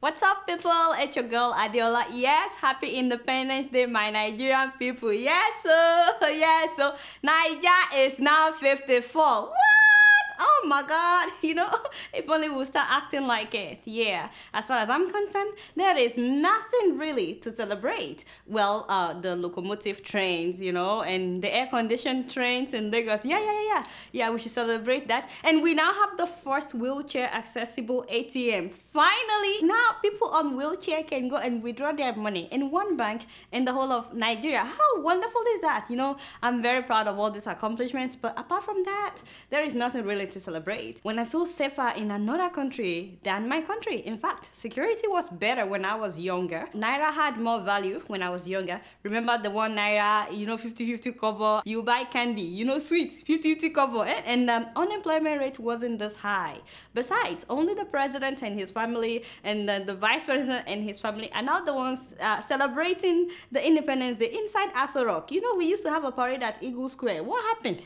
What's up, people? It's your girl Adeola. Yes, happy Independence Day, my Nigerian people. Yes, so Niger is now 54. What? Oh my God, if only we'll start acting like it. Yeah, as far as I'm concerned, there is nothing really to celebrate. Well, the locomotive trains, and the air-conditioned trains in Lagos. Yeah, we should celebrate that. And we now have the first wheelchair accessible ATM. Finally, now people on wheelchair can go and withdraw their money in one bank in the whole of Nigeria. How wonderful is that? I'm very proud of all these accomplishments, but apart from that, there is nothing really to celebrate. When I feel safer in another country than my country. In fact, security was better when I was younger. Naira had more value when I was younger. Remember the one Naira, 50-50 cover, you buy candy, sweets, 50-50 cover, and unemployment rate wasn't this high. Besides, only the president and his family and the vice president and his family are now the ones celebrating the Independence Day inside Aso Rock. We used to have a parade at Eagle Square. What happened?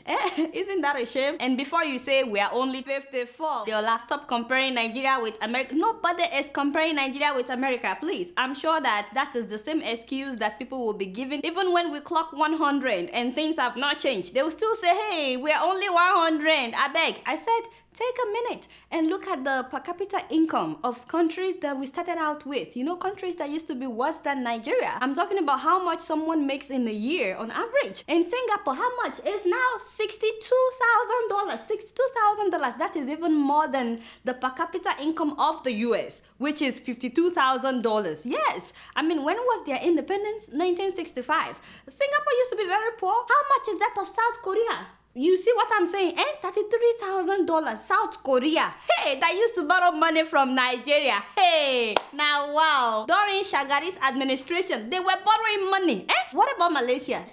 Isn't that a shame? And before you say we are only 54, Adeola, stop comparing Nigeria with America. Nobody is comparing Nigeria with America, please. I'm sure that is the same excuse that people will be giving even when we clock 100 and things have not changed. They will still say, hey, we are only 100. I beg. I said, take a minute and look at the per capita income of countries that we started out with. Countries that used to be worse than Nigeria. I'm talking about how much someone makes in a year on average. In Singapore, how much is now $62,000? $62,000. That is even more than the per capita income of the US, which is $52,000. Yes. When was their independence? 1965. Singapore used to be very poor. How much is that of South Korea? You see what I'm saying? $33,000, South Korea. Hey, that used to borrow money from Nigeria. Hey, now wow. During Shagari's administration, they were borrowing money. What about Malaysia?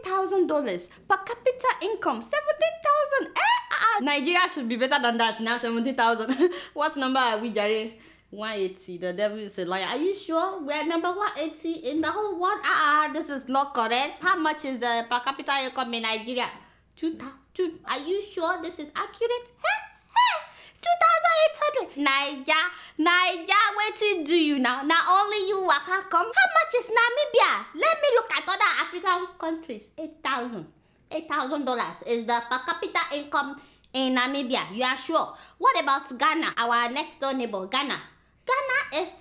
$17,000 per capita income. 17,000. Nigeria should be better than that now. 17,000. What number are we, Jerry? 180. The devil is a liar. Are you sure we're number 180 in the whole world? This is not correct. How much is the per capita income in Nigeria? 2,000. Are you sure this is accurate? 2,800. Niger, what do you now? Now only you waka come. How much is Namibia? Let me look at other African countries. $8,000 is the per capita income in Namibia. You are sure? What about Ghana? Our next door neighbor, Ghana. Ghana is 3,000.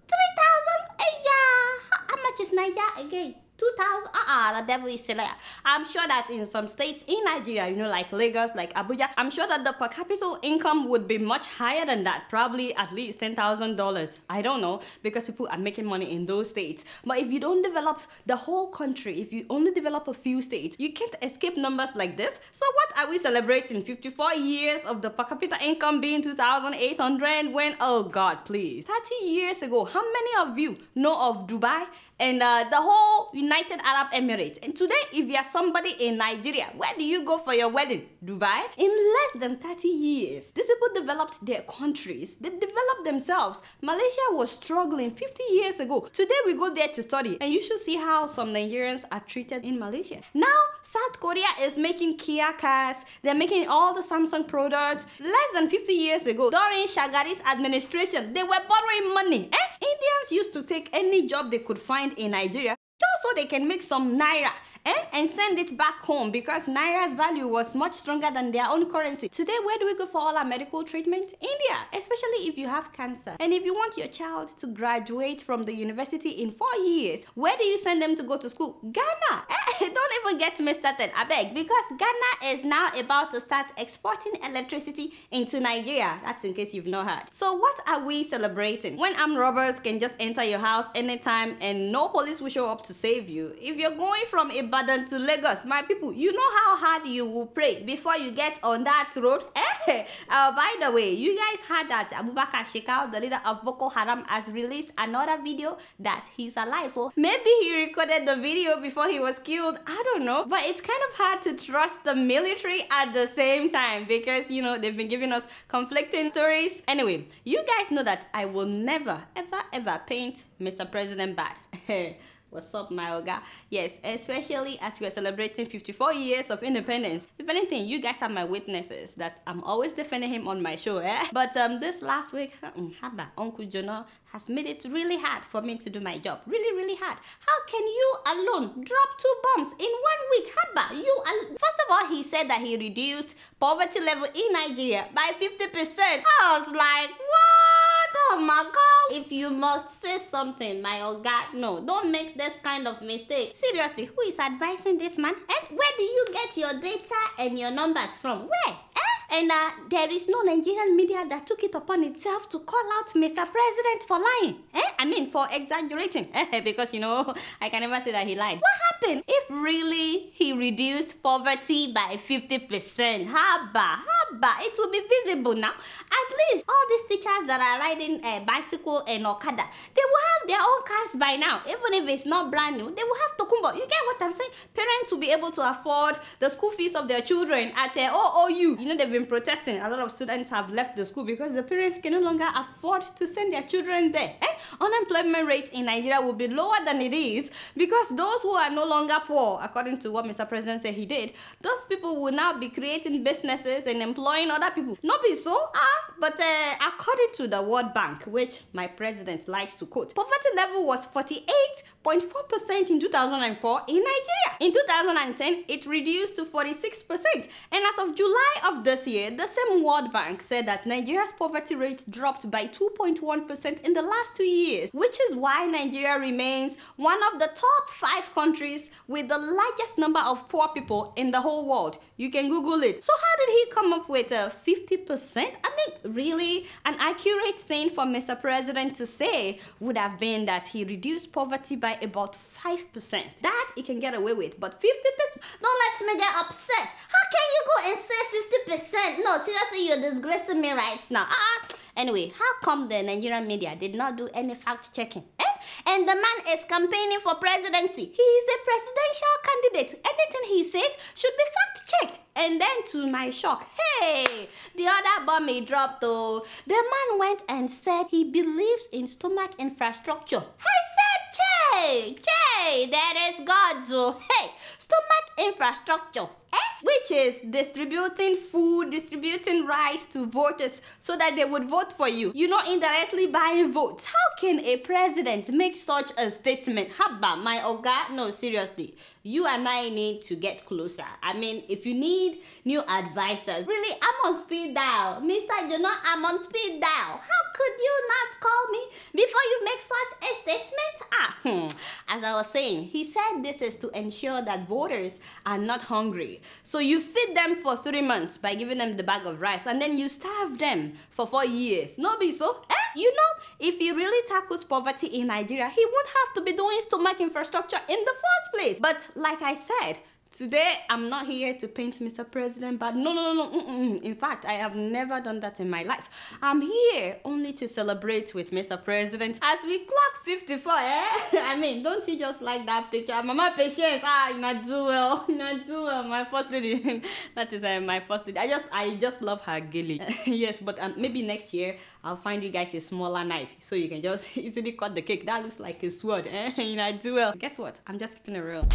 3,000. Yeah. How much is Niger again? 2,000. The devil is a liar. I'm sure that in some states in Nigeria, like Lagos, like Abuja, I'm sure that the per capita income would be much higher than that. Probably at least $10,000. I don't know, because people are making money in those states. But if you don't develop the whole country, if you only develop a few states, you can't escape numbers like this. So what are we celebrating? 54 years of the per capita income being 2,800 when, oh God, please. 30 years ago, how many of you know of Dubai and the whole United Arab Emirates? And today, if you are somebody in Nigeria, where do you go for your wedding? Dubai? In less than 30 years, these people developed their countries. They developed themselves. Malaysia was struggling 50 years ago. Today, we go there to study, and you should see how some Nigerians are treated in Malaysia. Now, South Korea is making Kia cars. They're making all the Samsung products. Less than 50 years ago, during Shagari's administration, they were borrowing money. Indians used to take any job they could find in Nigeria just so they can make some Naira and send it back home, because Naira's value was much stronger than their own currency. Today, where do we go for all our medical treatment? India, especially if you have cancer. And if you want your child to graduate from the university in 4 years, where do you send them to go to school? Ghana. Don't even get me started, I beg, because Ghana is now about to start exporting electricity into Nigeria. That's in case you've not heard. So what are we celebrating? When armed robbers can just enter your house anytime and no police will show up to save you. If you're going from Ibadan to Lagos, my people, you know how hard you will pray before you get on that road? By the way, you guys heard that Abubakar Shekau, the leader of Boko Haram, has released another video that he's alive. Maybe he recorded the video before he was killed. I don't know. But it's kind of hard to trust the military at the same time, because, they've been giving us conflicting stories. Anyway, you guys know that I will never, ever, ever paint Mr. President bad. What's up, my oga? Yes, especially as we are celebrating 54 years of independence. If anything, you guys are my witnesses that I'm always defending him on my show, eh? But this last week, Uncle Jonah has made it really hard for me to do my job. Really, really hard. How can you alone drop 2 bombs in 1 week? First of all, he said that he reduced poverty level in Nigeria by 50%. I was like, what? Oh my God. If you must say something, my oga, no, don't make this kind of mistake. Seriously, who is advising this man? And where do you get your data and your numbers from? Where? And there is no Nigerian media that took it upon itself to call out Mr. President for lying. I mean, for exaggerating. Because, you know, I can never say that he lied. What happened? If really he reduced poverty by 50%, haba, it will be visible now. At least all these teachers that are riding a bicycle and Okada, they will have their own cars by now. Even if it's not brand new, they will have Tokumbo. You get what I'm saying? Parents will be able to afford the school fees of their children at OOU. You know, they've been protesting. A lot of students have left the school because the parents can no longer afford to send their children there. Unemployment rate in Nigeria will be lower than it is because those who are no longer poor, according to what Mr. President said he did, those people will now be creating businesses and employing other people. Not be so, but according to the World Bank, which my president likes to quote, poverty level was 48.4% in 2004 in Nigeria. In 2010, it reduced to 46%. And as of July of this year, the same World Bank said that Nigeria's poverty rate dropped by 2.1% in the last 2 years, which is why Nigeria remains one of the top 5 countries with the largest number of poor people in the whole world. You can Google it. So how did he come up with 50%? I mean, really, an accurate thing for Mr. President to say would have been that he reduced poverty by about 5%. That he can get away with, but 50%? Don't let me get upset. How can you go and say 50%? No, seriously, you're disgracing me right now. Anyway, how come the Nigerian media did not do any fact checking? And the man is campaigning for presidency. He is a presidential candidate. Anything he says should be fact checked. And then to my shock, hey, the other bomb he dropped though. The man went and said he believes in stomach infrastructure. I said, Che, that is God's. Hey, stomach infrastructure. Which is distributing food, distributing rice to voters so that they would vote for you. You know, indirectly buying votes. How can a president make such a statement? Haba, my oga? No, seriously. You and I need to get closer. I mean, if you need new advisors, really, I'm on speed dial. Mr. Jonah, I'm on speed dial. How could you not call me before you make such a statement? As I was saying, he said this is to ensure that voters are not hungry. So you feed them for 3 months by giving them the bag of rice, and then you starve them for 4 years. No be so? You know, if he really tackles poverty in Nigeria, he won't have to be doing stomach infrastructure in the first place. But like I said, today, I'm not here to paint Mr. President, but no. In fact, I have never done that in my life. I'm here only to celebrate with Mr. President as we clock 54, I mean, don't you just like that picture? Mama Patience, you not do well, my first lady. That is my first lady. I just love her gilly. Yes, but maybe next year, I'll find you guys a smaller knife so you can just easily cut the cake. That looks like a sword, You not do well. Guess what? I'm just keeping it real.